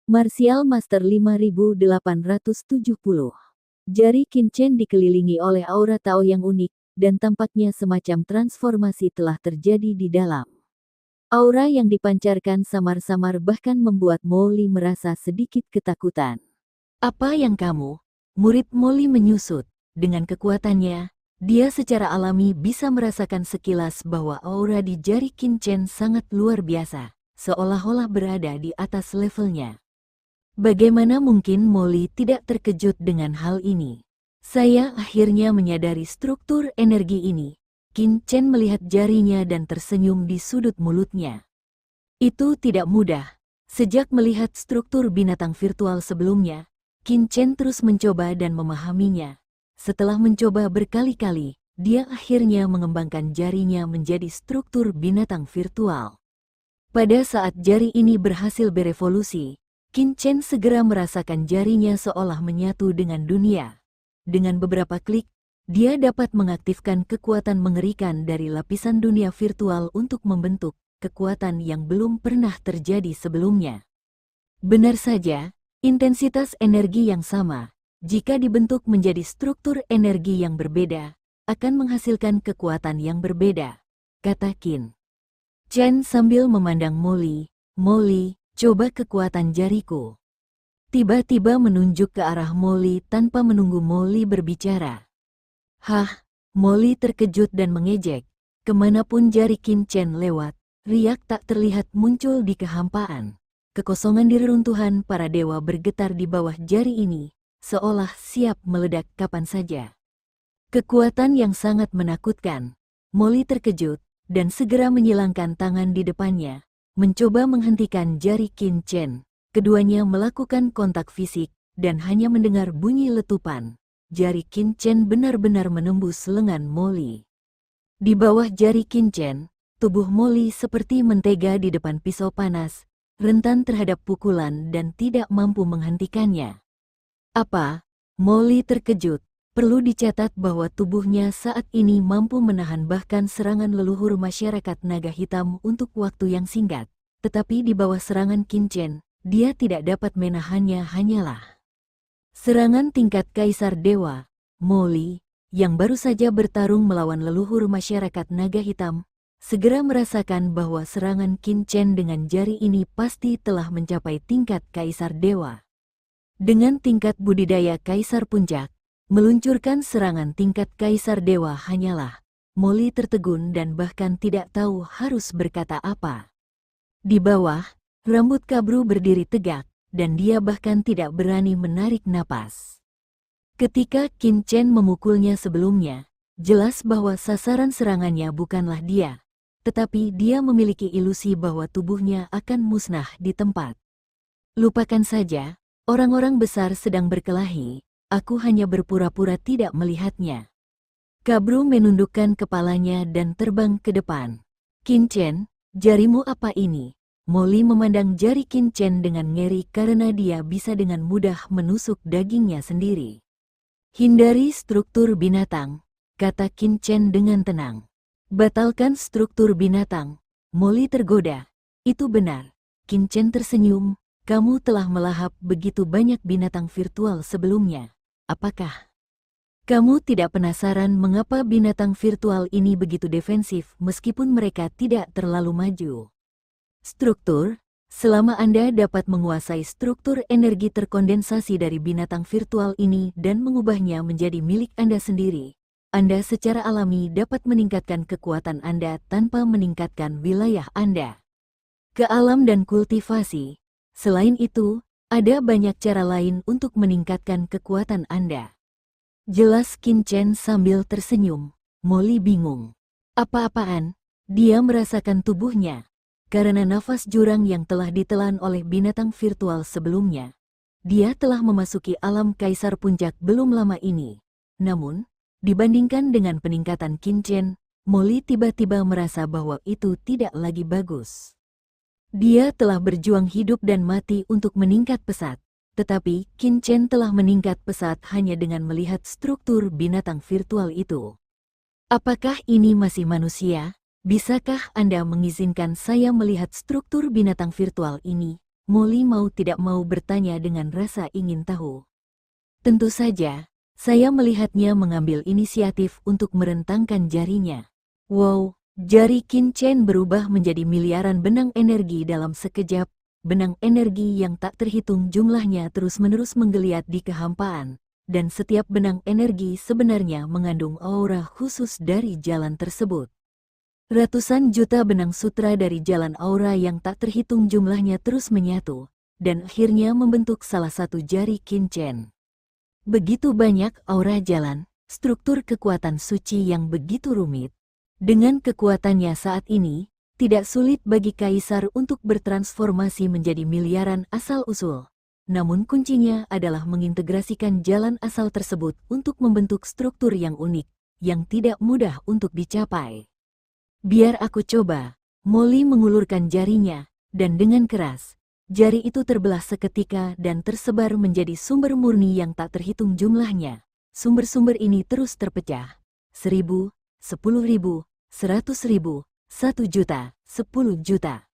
Martial Master 5870. Jari Qin dikelilingi oleh aura Tao yang unik, dan tampaknya semacam transformasi telah terjadi di dalam. Aura yang dipancarkan samar-samar bahkan membuat Molly merasa sedikit ketakutan. Apa yang kamu? Murid Molly menyusut. Dengan kekuatannya, dia secara alami bisa merasakan sekilas bahwa aura di jari Qin sangat luar biasa, seolah-olah berada di atas levelnya. Bagaimana mungkin Molly tidak terkejut dengan hal ini? Saya akhirnya menyadari struktur energi ini. Qin melihat jarinya dan tersenyum di sudut mulutnya. Itu tidak mudah. Sejak melihat struktur binatang virtual sebelumnya, Qin terus mencoba dan memahaminya. Setelah mencoba berkali-kali, dia akhirnya mengembangkan jarinya menjadi struktur binatang virtual. Pada saat jari ini berhasil berevolusi, Qin segera merasakan jarinya seolah menyatu dengan dunia. Dengan beberapa klik, dia dapat mengaktifkan kekuatan mengerikan dari lapisan dunia virtual untuk membentuk kekuatan yang belum pernah terjadi sebelumnya. Benar saja, intensitas energi yang sama, jika dibentuk menjadi struktur energi yang berbeda, akan menghasilkan kekuatan yang berbeda, kata Qin sambil memandang Molly. Molly, coba kekuatan jariku. Tiba-tiba menunjuk ke arah Molly tanpa menunggu Molly berbicara. Hah, Molly terkejut dan mengejek. Kemanapun jari Qin lewat, riak tak terlihat muncul di kehampaan. Kekosongan di reruntuhan para dewa bergetar di bawah jari ini, seolah siap meledak kapan saja. Kekuatan yang sangat menakutkan. Molly terkejut, dan segera menyilangkan tangan di depannya, mencoba menghentikan jari Qin Keduanya melakukan kontak fisik, dan hanya mendengar bunyi letupan. Jari Qin benar-benar menembus lengan Molly. Di bawah jari Qin tubuh Molly seperti mentega di depan pisau panas, rentan terhadap pukulan dan tidak mampu menghentikannya. Apa? Molly terkejut. Perlu dicatat bahwa tubuhnya saat ini mampu menahan bahkan serangan leluhur masyarakat naga hitam untuk waktu yang singkat. Tetapi di bawah serangan Qin dia tidak dapat menahannya hanyalah serangan tingkat Kaisar Dewa. Molly, yang baru saja bertarung melawan leluhur masyarakat naga hitam, segera merasakan bahwa serangan Qin dengan jari ini pasti telah mencapai tingkat Kaisar Dewa. Dengan tingkat budidaya Kaisar Puncak, meluncurkan serangan tingkat Kaisar Dewa hanyalah. Molly tertegun dan bahkan tidak tahu harus berkata apa. Di bawah, rambut Kabru berdiri tegak, dan dia bahkan tidak berani menarik napas. Ketika Qin memukulnya sebelumnya, jelas bahwa sasaran serangannya bukanlah dia, tetapi dia memiliki ilusi bahwa tubuhnya akan musnah di tempat. Lupakan saja, orang-orang besar sedang berkelahi, aku hanya berpura-pura tidak melihatnya. Kabru menundukkan kepalanya dan terbang ke depan. Qin jarimu apa ini? Molly memandang jari Qin dengan ngeri karena dia bisa dengan mudah menusuk dagingnya sendiri. Hindari struktur binatang, kata Qin dengan tenang. Batalkan struktur binatang. Molly tergoda. Itu benar. Qin tersenyum. Kamu telah melahap begitu banyak binatang virtual sebelumnya. Apakah kamu tidak penasaran mengapa binatang virtual ini begitu defensif meskipun mereka tidak terlalu maju? Struktur, selama Anda dapat menguasai struktur energi terkondensasi dari binatang virtual ini dan mengubahnya menjadi milik Anda sendiri, Anda secara alami dapat meningkatkan kekuatan Anda tanpa meningkatkan wilayah Anda ke alam dan kultivasi. Selain itu, ada banyak cara lain untuk meningkatkan kekuatan Anda. Jelas Qin sambil tersenyum. Molly bingung. Apa-apaan? Dia merasakan tubuhnya. Karena nafas jurang yang telah ditelan oleh binatang virtual sebelumnya, dia telah memasuki alam Kaisar Puncak belum lama ini. Namun, dibandingkan dengan peningkatan Qin Molly tiba-tiba merasa bahwa itu tidak lagi bagus. Dia telah berjuang hidup dan mati untuk meningkat pesat, tetapi Qin telah meningkat pesat hanya dengan melihat struktur binatang virtual itu. Apakah ini masih manusia? Bisakah Anda mengizinkan saya melihat struktur binatang virtual ini? Molly mau tidak mau bertanya dengan rasa ingin tahu. Tentu saja, saya melihatnya mengambil inisiatif untuk merentangkan jarinya. Wow, jari Qin Chen berubah menjadi miliaran benang energi dalam sekejap, benang energi yang tak terhitung jumlahnya terus-menerus menggeliat di kehampaan, dan setiap benang energi sebenarnya mengandung aura khusus dari jalan tersebut. Ratusan juta benang sutra dari jalan aura yang tak terhitung jumlahnya terus menyatu, dan akhirnya membentuk salah satu jari Qin Chen. Begitu banyak aura jalan, struktur kekuatan suci yang begitu rumit. Dengan kekuatannya saat ini, tidak sulit bagi kaisar untuk bertransformasi menjadi miliaran asal-usul. Namun kuncinya adalah mengintegrasikan jalan asal tersebut untuk membentuk struktur yang unik, yang tidak mudah untuk dicapai. Biar aku coba. Molly mengulurkan jarinya, dan dengan keras, jari itu terbelah seketika dan tersebar menjadi sumber murni yang tak terhitung jumlahnya. Sumber-sumber ini terus terpecah. 1000, 10.000, 100.000, 1 juta, 10 juta.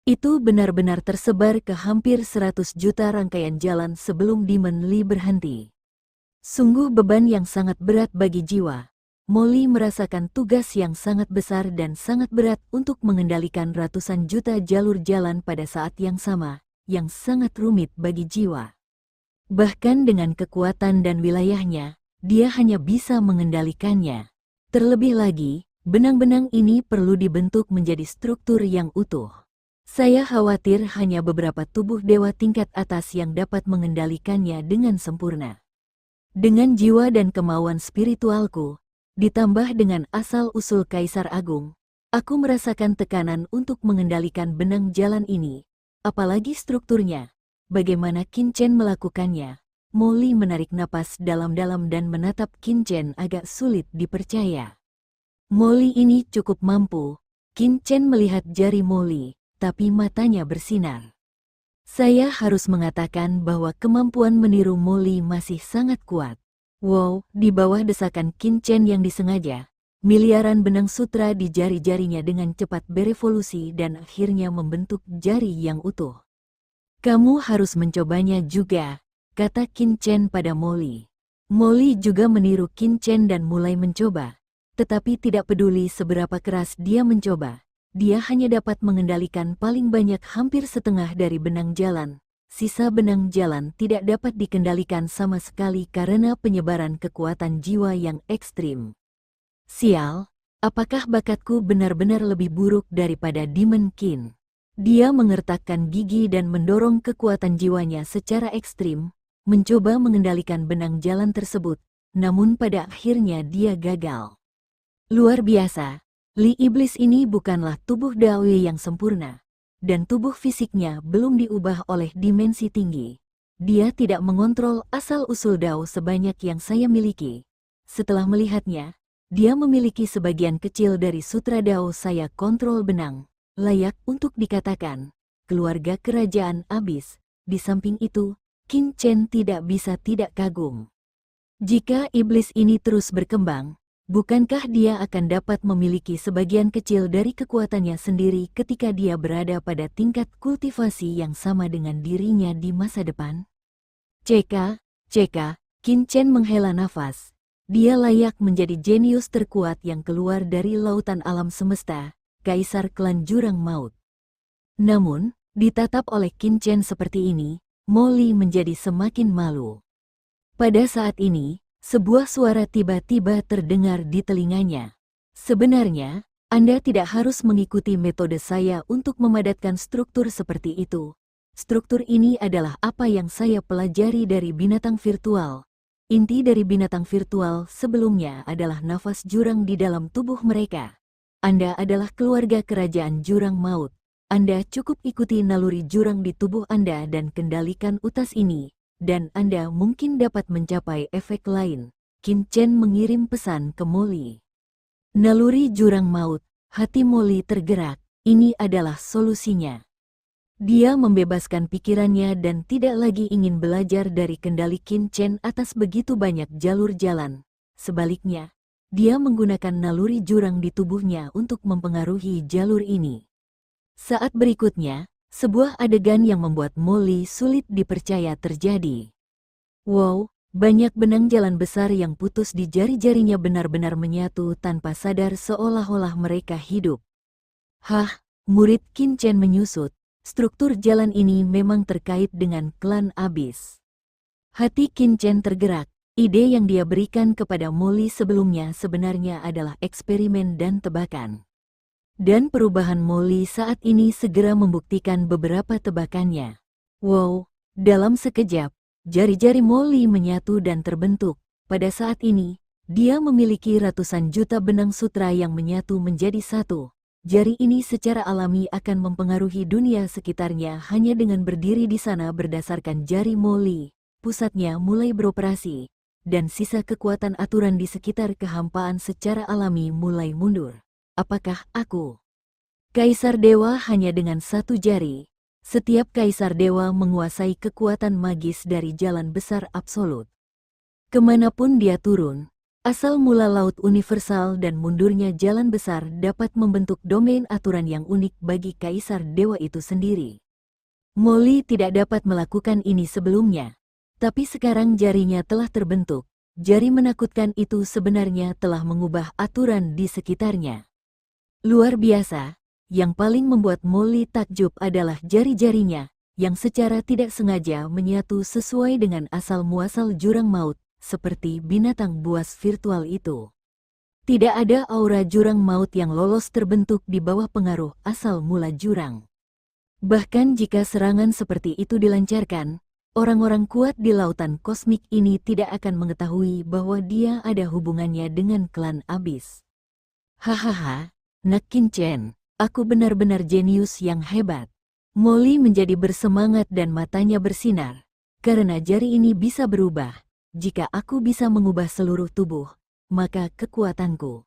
Itu benar-benar tersebar ke hampir 100 juta rangkaian jalan sebelum Demon Lee berhenti. Sungguh beban yang sangat berat bagi jiwa. Molly merasakan tugas yang sangat besar dan sangat berat untuk mengendalikan ratusan juta jalur jalan pada saat yang sama, yang sangat rumit bagi jiwa. Bahkan dengan kekuatan dan wilayahnya, dia hanya bisa mengendalikannya. Terlebih lagi, benang-benang ini perlu dibentuk menjadi struktur yang utuh. Saya khawatir hanya beberapa tubuh dewa tingkat atas yang dapat mengendalikannya dengan sempurna. Dengan jiwa dan kemauan spiritualku, ditambah dengan asal-usul Kaisar Agung, aku merasakan tekanan untuk mengendalikan benang jalan ini, apalagi strukturnya. Bagaimana Qin Chen melakukannya? Molly menarik napas dalam-dalam dan menatap Qin Chen agak sulit dipercaya. Molly ini cukup mampu. Qin Chen melihat jari Molly, tapi matanya bersinar. Saya harus mengatakan bahwa kemampuan meniru Molly masih sangat kuat. Wow, di bawah desakan Qin Chen yang disengaja, miliaran benang sutra di jari-jarinya dengan cepat berevolusi dan akhirnya membentuk jari yang utuh. Kamu harus mencobanya juga, kata Qin Chen pada Molly. Molly juga meniru Qin Chen dan mulai mencoba, tetapi tidak peduli seberapa keras dia mencoba, dia hanya dapat mengendalikan paling banyak hampir setengah dari benang jalan. Sisa benang jalan tidak dapat dikendalikan sama sekali karena penyebaran kekuatan jiwa yang ekstrim. Sial, apakah bakatku benar-benar lebih buruk daripada Demon Qin? Dia mengertakkan gigi dan mendorong kekuatan jiwanya secara ekstrim, mencoba mengendalikan benang jalan tersebut, namun pada akhirnya dia gagal. Luar biasa, Li Iblis ini bukanlah tubuh Dao yang sempurna. Dan tubuh fisiknya belum diubah oleh dimensi tinggi. Dia tidak mengontrol asal-usul Dao sebanyak yang saya miliki. Setelah melihatnya, dia memiliki sebagian kecil dari sutra Dao saya kontrol benang, layak untuk dikatakan keluarga kerajaan abis. Di samping itu, Qin Chen tidak bisa tidak kagum. Jika iblis ini terus berkembang, bukankah dia akan dapat memiliki sebagian kecil dari kekuatannya sendiri ketika dia berada pada tingkat kultivasi yang sama dengan dirinya di masa depan? Ceka, Qin Chen menghela nafas. Dia layak menjadi jenius terkuat yang keluar dari lautan alam semesta, Kaisar Klan Jurang Maut. Namun, ditatap oleh Qin Chen seperti ini, Molly menjadi semakin malu. Pada saat ini, sebuah suara tiba-tiba terdengar di telinganya. Sebenarnya, Anda tidak harus mengikuti metode saya untuk memadatkan struktur seperti itu. Struktur ini adalah apa yang saya pelajari dari binatang virtual. Inti dari binatang virtual sebelumnya adalah nafas jurang di dalam tubuh mereka. Anda adalah keluarga kerajaan Jurang Maut. Anda cukup ikuti naluri jurang di tubuh Anda dan kendalikan utas ini. Dan Anda mungkin dapat mencapai efek lain. Qin Chen mengirim pesan ke Molly. Naluri jurang maut, hati Molly tergerak, ini adalah solusinya. Dia membebaskan pikirannya dan tidak lagi ingin belajar dari kendali Qin Chen atas begitu banyak jalur jalan. Sebaliknya, dia menggunakan naluri jurang di tubuhnya untuk mempengaruhi jalur ini. Saat berikutnya, Sebuah adegan yang membuat Molly sulit dipercaya terjadi. Wow, banyak benang jalan besar yang putus di jari-jarinya benar-benar menyatu tanpa sadar seolah-olah mereka hidup. Hah, murid Qin Chen menyusut. Struktur jalan ini memang terkait dengan klan Abyss. Hati Qin Chen tergerak. Ide yang dia berikan kepada Molly sebelumnya sebenarnya adalah eksperimen dan tebakan. Dan perubahan Molly saat ini segera membuktikan beberapa tebakannya. Wow, dalam sekejap, jari-jari Molly menyatu dan terbentuk. Pada saat ini, dia memiliki ratusan juta benang sutra yang menyatu menjadi satu. Jari ini secara alami akan mempengaruhi dunia sekitarnya hanya dengan berdiri di sana berdasarkan jari Molly. Pusatnya mulai beroperasi, dan sisa kekuatan aturan di sekitar kehampaan secara alami mulai mundur. Apakah aku Kaisar Dewa hanya dengan satu jari? Setiap Kaisar Dewa menguasai kekuatan magis dari jalan besar absolut. Kemanapun dia turun, asal mula laut universal dan mundurnya jalan besar dapat membentuk domain aturan yang unik bagi Kaisar Dewa itu sendiri. Molly tidak dapat melakukan ini sebelumnya, tapi sekarang jarinya telah terbentuk. Jari menakutkan itu sebenarnya telah mengubah aturan di sekitarnya. Luar biasa, yang paling membuat Molly takjub adalah jari-jarinya, yang secara tidak sengaja menyatu sesuai dengan asal-muasal jurang maut, seperti binatang buas virtual itu. Tidak ada aura jurang maut yang lolos terbentuk di bawah pengaruh asal mula jurang. Bahkan jika serangan seperti itu dilancarkan, orang-orang kuat di lautan kosmik ini tidak akan mengetahui bahwa dia ada hubungannya dengan klan Abyss. Hahaha, Nak Qin Chen, aku benar-benar jenius yang hebat. Molly menjadi bersemangat dan matanya bersinar, karena jari ini bisa berubah. Jika aku bisa mengubah seluruh tubuh, maka kekuatanku.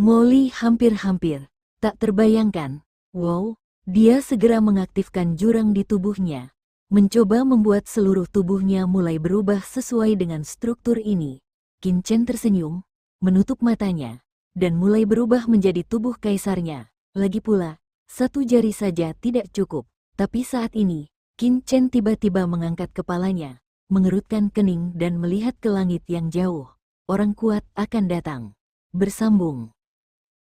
Molly hampir-hampir tak terbayangkan. Wow, dia segera mengaktifkan jurang di tubuhnya, mencoba membuat seluruh tubuhnya mulai berubah sesuai dengan struktur ini. Qin Chen tersenyum, menutup matanya, dan mulai berubah menjadi tubuh kaisarnya. Lagi pula, satu jari saja tidak cukup. Tapi saat ini, Qin Chen tiba-tiba mengangkat kepalanya, mengerutkan kening dan melihat ke langit yang jauh. Orang kuat akan datang. Bersambung.